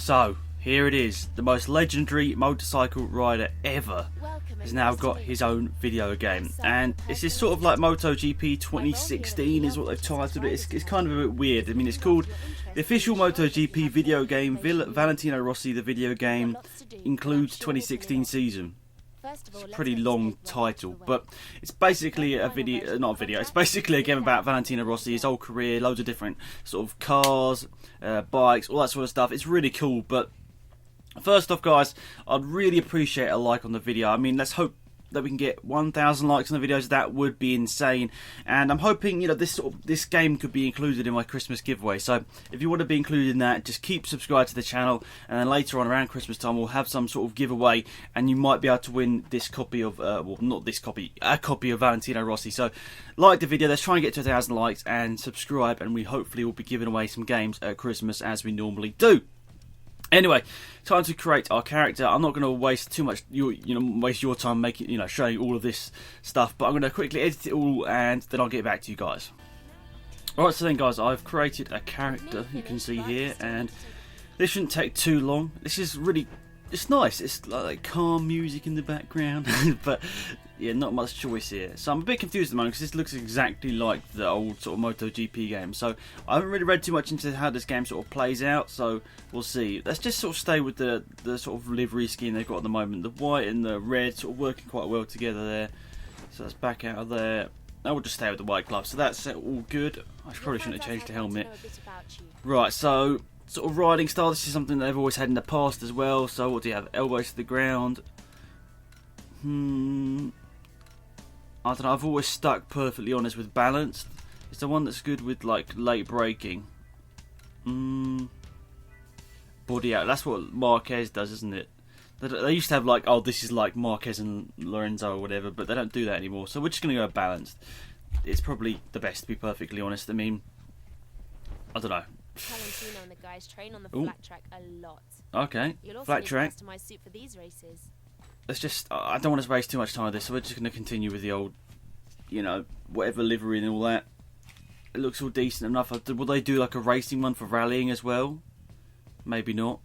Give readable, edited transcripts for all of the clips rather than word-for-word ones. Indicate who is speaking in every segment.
Speaker 1: So, here it is. The most legendary motorcycle rider ever has now got his own video game. And it's this sort of like MotoGP 2016 is what they've titled it. It's kind of a bit weird. I mean, it's called the official MotoGP video game. Valentino Rossi, the video game, includes 2016 season. It's a pretty long title, but it's basically a video, not a video, it's basically a game about Valentino Rossi, his whole career, loads of different sort of cars, bikes, all that sort of stuff. It's really cool, but first off, guys, I'd really appreciate a like on the video. I mean, let's hope that we can get 1,000 likes on the videos. That would be insane. And I'm hoping, you know, this game could be included in my Christmas giveaway. So if you want to be included in that, just keep subscribed to the channel, and then later on around Christmas time we'll have some sort of giveaway, and you might be able to win this copy of well, not this copy, a copy of Valentino Rossi. So like the video, let's try and get to 1,000 likes, and subscribe, and we hopefully will be giving away some games at Christmas as we normally do. Anyway, time to create our character. I'm not going to waste too much, waste your time making, showing all of this stuff. But I'm going to quickly edit it all, and then I'll get back to you guys. Alright, so then, guys, I've created a character. You can see here, and this shouldn't take too long. This is really, it's nice. It's like calm music in the background, but yeah, not much choice here. So I'm a bit confused at the moment because this looks exactly like the old sort of MotoGP game. So I haven't really read too much into how this game sort of plays out, so we'll see. Let's just sort of stay with the sort of livery scheme they've got at the moment. The white and the red sort of working quite well together there. So let's back out of there. I will just stay with the white gloves. So that's all good. I probably shouldn't have changed the helmet. Right, so sort of riding style. This is something they've always had in the past as well. So what do you have? Elbows to the ground. I don't know, I've always stuck perfectly honest with balanced. It's the one that's good with like late braking. Body out, that's what Marquez does, isn't it? They used to have like, oh, this is like Marquez and Lorenzo or whatever, but they don't do that anymore. So we're just going to go balanced. It's probably the best, to be perfectly honest. I mean, I don't know.
Speaker 2: Valentino and the guys train on the flat track a lot.
Speaker 1: Okay, flat track.
Speaker 2: Customized suit for these races.
Speaker 1: Let's just, I don't want to waste too much time with this, so we're just going to continue with the old, whatever livery and all that. It looks all decent enough. Will they do like a racing one for rallying as well? Maybe not.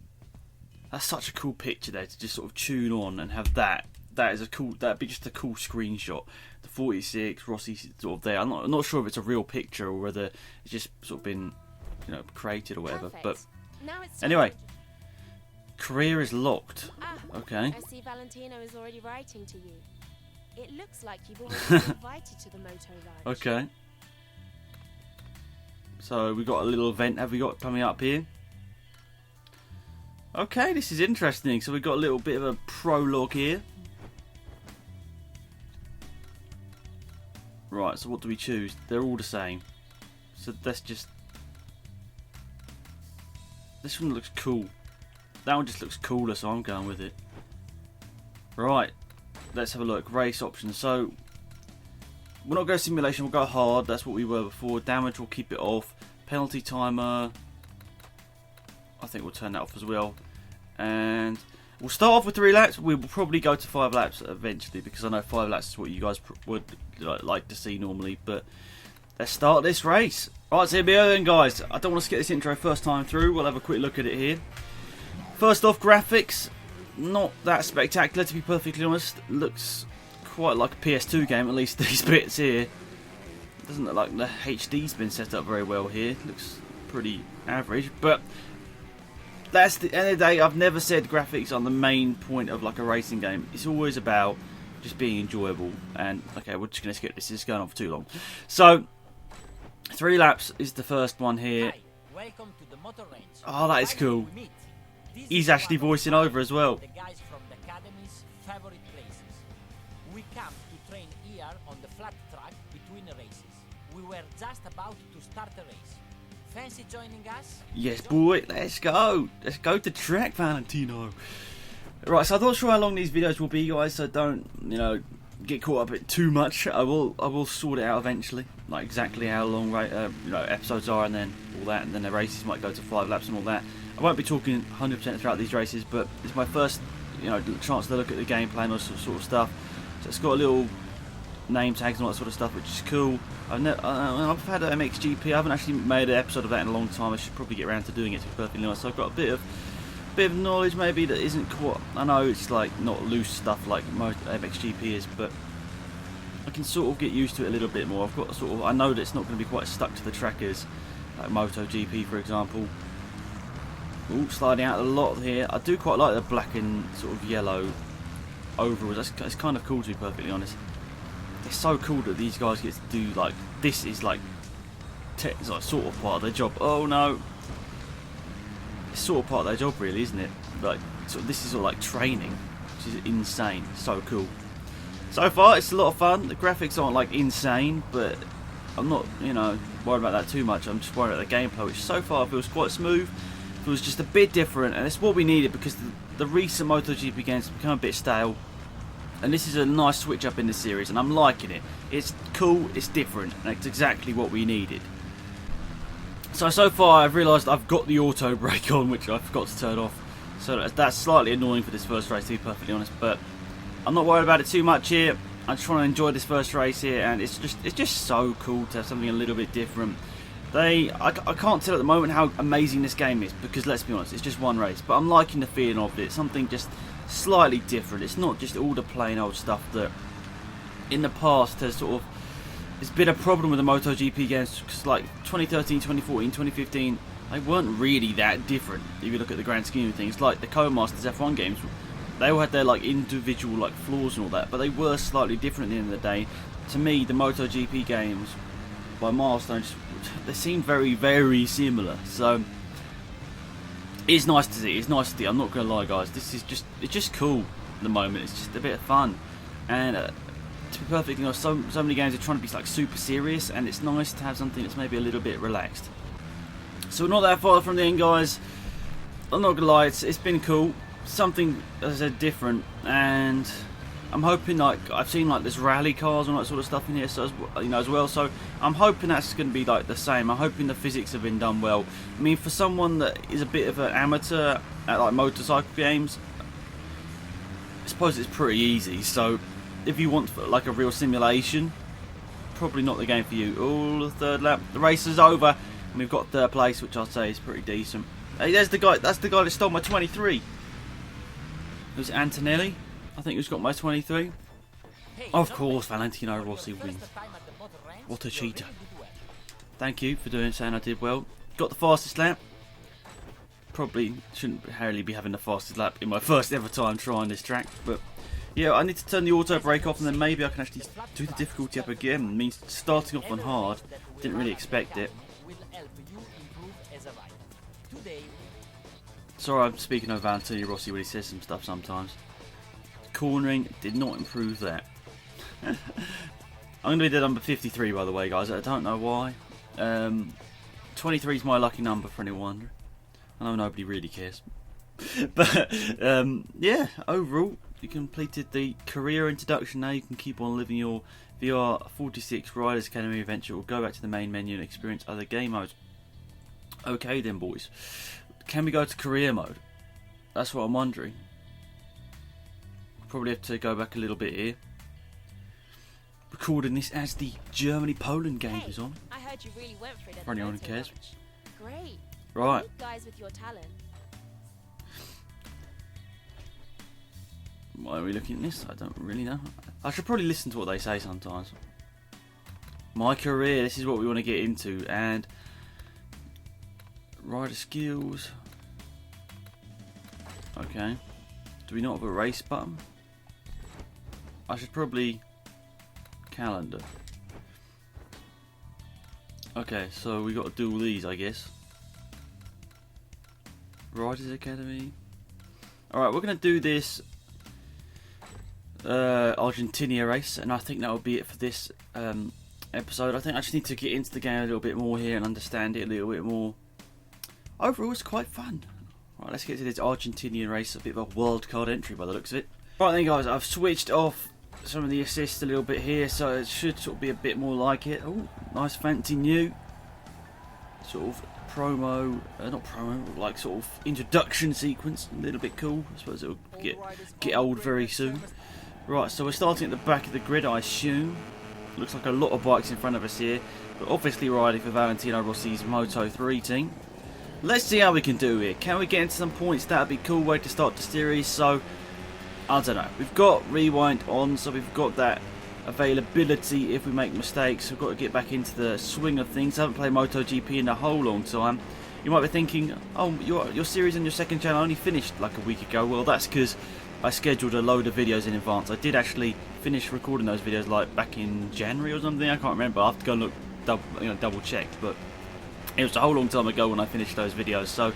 Speaker 1: That's such a cool picture there to just sort of tune on and have that. That is a cool, that'd be just a cool screenshot. The 46, Rossi sort of there. I'm not sure if it's a real picture or whether it's just sort of been, created or whatever.
Speaker 2: Perfect.
Speaker 1: But
Speaker 2: now it's
Speaker 1: anyway. Career is locked. Okay.
Speaker 2: I see Valentino is already writing to you. It looks like you've already been invited to the Moto Ranch.
Speaker 1: Okay. So we got a little event have we got coming up here. Okay, this is interesting. So we've got a little bit of a prologue here. Right, so what do we choose? They're all the same. So let's just... This one looks cool. That one just looks cooler, so I'm going with it. Right, let's have a look. Race options. So, we'll not go simulation, we'll go hard. That's what we were before. Damage, we'll keep it off. Penalty timer, I think we'll turn that off as well. And we'll start off with 3 laps. We will probably go to 5 laps eventually, because I know 5 laps is what you guys would like to see normally. But let's start this race. Right, so here we go then, guys. I don't want to skip this intro first time through. We'll have a quick look at it here. First off, graphics, not that spectacular to be perfectly honest. Looks quite like a PS2 game, at least these bits here. Doesn't look like the HD's been set up very well here. Looks pretty average, but that's the end of the day. I've never said graphics are the main point of like a racing game. It's always about just being enjoyable. And okay, we're just going to skip this. This is going on for too long. So 3 laps is the first one here.
Speaker 3: Hi, welcome to the Motor Range.
Speaker 1: Oh, that is cool. He's actually voicing over as well.
Speaker 3: The guys from the academy's favorite places. We come to train here on the flat track between races. We were just about to start a race. Fancy joining us?
Speaker 1: Yes, boy. Let's go. Let's go to track, Valentino. Right, so I'm not sure how long these videos will be, guys. So don't, get caught up in too much. I will sort it out eventually, like exactly how long episodes are, and then all that, and then the races might go to 5 laps and all that. I won't be talking 100% throughout these races, but it's my first, chance to look at the game plan or sort of stuff. So it's got a little name tags and all that sort of stuff, which is cool. I've had an MXGP. I haven't actually made an episode of that in a long time. I should probably get around to doing it, to be perfectly honest. So I've got a bit of bit of knowledge maybe that isn't quite. I know it's like not loose stuff like MXGP is, but I can sort of get used to it a little bit more. I've got sort of. I know that it's not going to be quite stuck to the trackers, like MotoGP for example. Ooh, sliding out a lot here. I do quite like the black and sort of yellow overalls. It's kind of cool, to be perfectly honest. It's so cool that these guys get to do like this. Is like, it's like sort of part of their job. Oh no, it's sort of part of their job, really, isn't it? Like, this is all like training, which is insane. So cool. So far, it's a lot of fun. The graphics aren't like insane, but I'm not, you know, worried about that too much. I'm just worried about the gameplay, which so far feels quite smooth. Feels just a bit different, and it's what we needed because the recent MotoGP games have become a bit stale. And this is a nice switch up in the series, and I'm liking it. It's cool, it's different, and it's exactly what we needed. So far I've realised I've got the auto brake on, which I forgot to turn off. So that's slightly annoying for this first race, to be perfectly honest. But I'm not worried about it too much here. I'm just trying to enjoy this first race here, and it's just so cool to have something a little bit different. I can't tell at the moment how amazing this game is, because let's be honest, it's just one race. But I'm liking the feeling of it. Something just slightly different. It's not just all the plain old stuff that in the past has sort of, it's been a problem with the MotoGP games, because like 2013, 2014, 2015, they weren't really that different if you look at the grand scheme of things. Like the Co-Masters F1 games, they all had their like individual like flaws and all that, but they were slightly different at the end of the day. To me, the MotoGP games by Milestones, they seem very, very similar. So it's nice to see. It's nice to see. I'm not gonna lie, guys. This is it's just cool at the moment. It's just a bit of fun, and to be perfectly honest, so many games are trying to be like super serious, and it's nice to have something that's maybe a little bit relaxed. So we're not that far from the end, guys. I'm not gonna lie. It's been cool. Something, as I said, different, and I'm hoping, like, I've seen like there's rally cars and all that sort of stuff in here, so as well. So I'm hoping that's going to be like the same. I'm hoping the physics have been done well. I mean, for someone that is a bit of an amateur at like motorcycle games, I suppose it's pretty easy. So if you want like a real simulation, probably not the game for you. Oh, the third lap, the race is over, and we've got third place, which I'd say is pretty decent. Hey, there's the guy. That's the guy that stole my 23. It was Antonelli, I think, who's got my 23. Of course, Valentino Rossi wins. What a cheater. Thank you for saying I did well. Got the fastest lap. Probably shouldn't hardly be having the fastest lap in my first ever time trying this track, but yeah, I need to turn the auto brake off, and then maybe I can actually do the difficulty up again. It means starting off on hard. Didn't really expect it. Sorry, I'm speaking of Valentino Rossi when he says some stuff sometimes. Cornering did not improve that. I'm going to be the number 53, by the way, guys. I don't know why. 23 is my lucky number, for anyone. I know nobody really cares. But, yeah, overall, you completed the career introduction. Now you can keep on living your VR 46 Riders Academy adventure, or go back to the main menu and experience other game modes. Okay then, boys. Can we go to career mode? That's what I'm wondering. Probably have to go back a little bit here. Recording this as the Germany-Poland game is on.
Speaker 2: I heard you really went for it at
Speaker 1: For anyone who
Speaker 2: the
Speaker 1: cares.
Speaker 2: launch. Great.
Speaker 1: Right.
Speaker 2: You guys with your talent.
Speaker 1: Why are we looking at this? I don't really know. I should probably listen to what they say sometimes. My career, this is what we want to get into, and rider skills. Okay. Do we not have a race button? I should probably calendar. Okay, so we got to do all these, I guess. Riders Academy. Alright, we're going to do this Argentina race, and I think that will be it for this episode. I think I just need to get into the game a little bit more here and understand it a little bit more. Overall, it's quite fun. Right, let's get to this Argentinian race. A bit of a wild card entry by the looks of it. Right then, guys, I've switched off some of the assists a little bit here, so it should sort of be a bit more like it. Oh, nice fancy new sort of promo, not promo, like sort of introduction sequence. A little bit cool. I suppose it'll get old very soon. Right, so we're starting at the back of the grid, I assume. Looks like a lot of bikes in front of us here, but obviously riding for Valentino Rossi's Moto3 team. let's see how we can do here. Can we get into some points? That'd be a cool way to start the series. So, I don't know. We've got rewind on, so we've got that availability if we make mistakes. We've got to get back into the swing of things. I haven't played MotoGP in a whole long time. You might be thinking, oh, your series on your second channel only finished like a week ago. Well, that's because I scheduled a load of videos in advance. I did actually finish recording those videos like back in January or something. I can't remember. I have to go and look, double check. But it was a whole long time ago when I finished those videos. So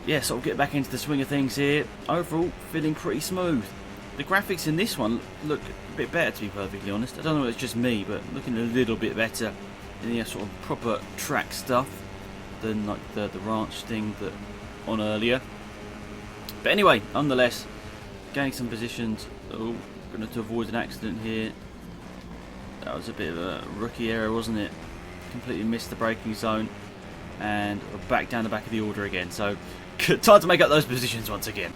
Speaker 1: yeah, sort of get back into the swing of things here. Overall, feeling pretty smooth. The graphics in this one look a bit better, to be perfectly honest. I don't know if it's just me, but looking a little bit better in the sort of proper track stuff than like the ranch thing that on earlier. But anyway, nonetheless, gaining some positions. Oh, going to avoid an accident here. That was a bit of a rookie error, wasn't it? Completely missed the braking zone, and we're back down the back of the order again. So time to make up those positions once again.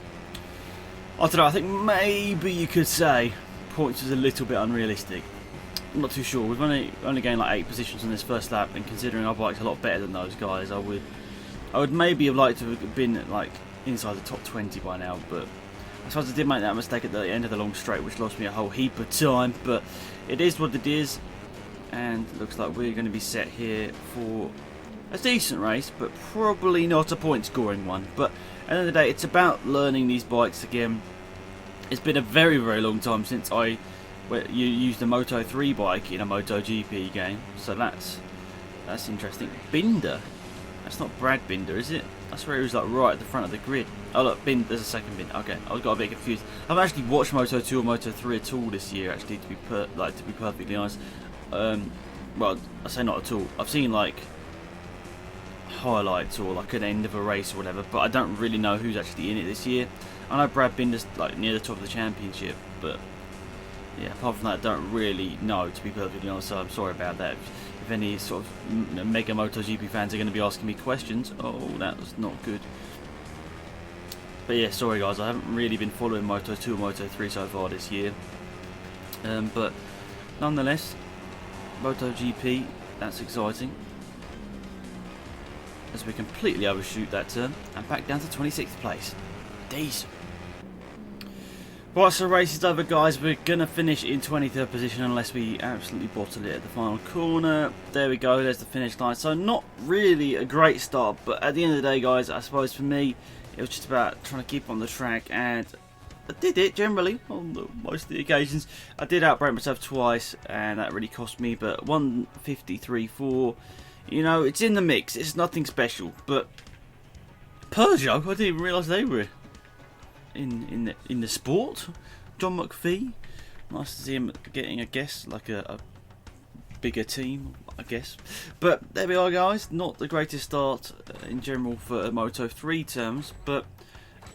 Speaker 1: I don't know, I think maybe you could say points was a little bit unrealistic. I'm not too sure. We've only gained like 8 positions on this first lap, and considering our bike's a lot better than those guys, I would maybe have liked to have been like inside the top 20 by now. But I suppose I did make that mistake at the end of the long straight, which lost me a whole heap of time. But it is what it is, and it looks like we're going to be set here for a decent race, but probably not a point scoring one. But at the end of the day, it's about learning these bikes again. It's been a very, very long time since I used a Moto3 bike in a MotoGP game, so that's interesting. Binder? That's not Brad Binder, is it? I swear he was like right at the front of the grid. Oh look, there's a second Binder. Okay, I got a bit confused. I haven't actually watched Moto2 or Moto3 at all this year, actually, to be perfectly honest. Well, I say not at all. I've seen like highlights or like an end of a race or whatever, but I don't really know who's actually in it this year. I know Brad Binder's like near the top of the championship, but yeah, apart from that, I don't really know, to be perfectly honest, so I'm sorry about that. If any sort of mega MotoGP fans are going to be asking me questions, oh, that was not good. But yeah, sorry guys, I haven't really been following Moto2 or Moto3 so far this year. But nonetheless, MotoGP, that's exciting. As we completely overshoot that turn and back down to 26th place. Decent. Right, so race is over, guys. We're going to finish in 23rd position unless we absolutely bottle it at the final corner. There we go, there's the finish line. So not really a great start, but at the end of the day, guys, I suppose for me, it was just about trying to keep on the track, and I did it generally on most of the occasions. I did outbrake myself twice, and that really cost me, but 153.4, you know, it's in the mix. It's nothing special, but Peugeot, I didn't even realise they were in the sport. John McPhee, nice to see him getting a guess, like a bigger team, I guess. But there we are, guys. Not the greatest start in general for Moto3 terms, but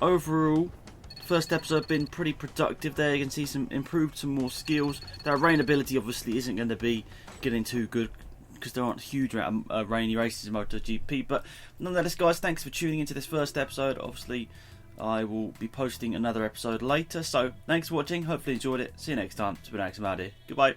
Speaker 1: overall, first episode been pretty productive there. You can see improved some more skills. That rainability obviously isn't going to be getting too good, because there aren't huge amount of rainy races in MotoGP. But nonetheless, guys, thanks for tuning into this first episode. Obviously, I will be posting another episode later. So, thanks for watching. Hopefully you enjoyed it. See you next time. It's been AlexZAfRo. Goodbye.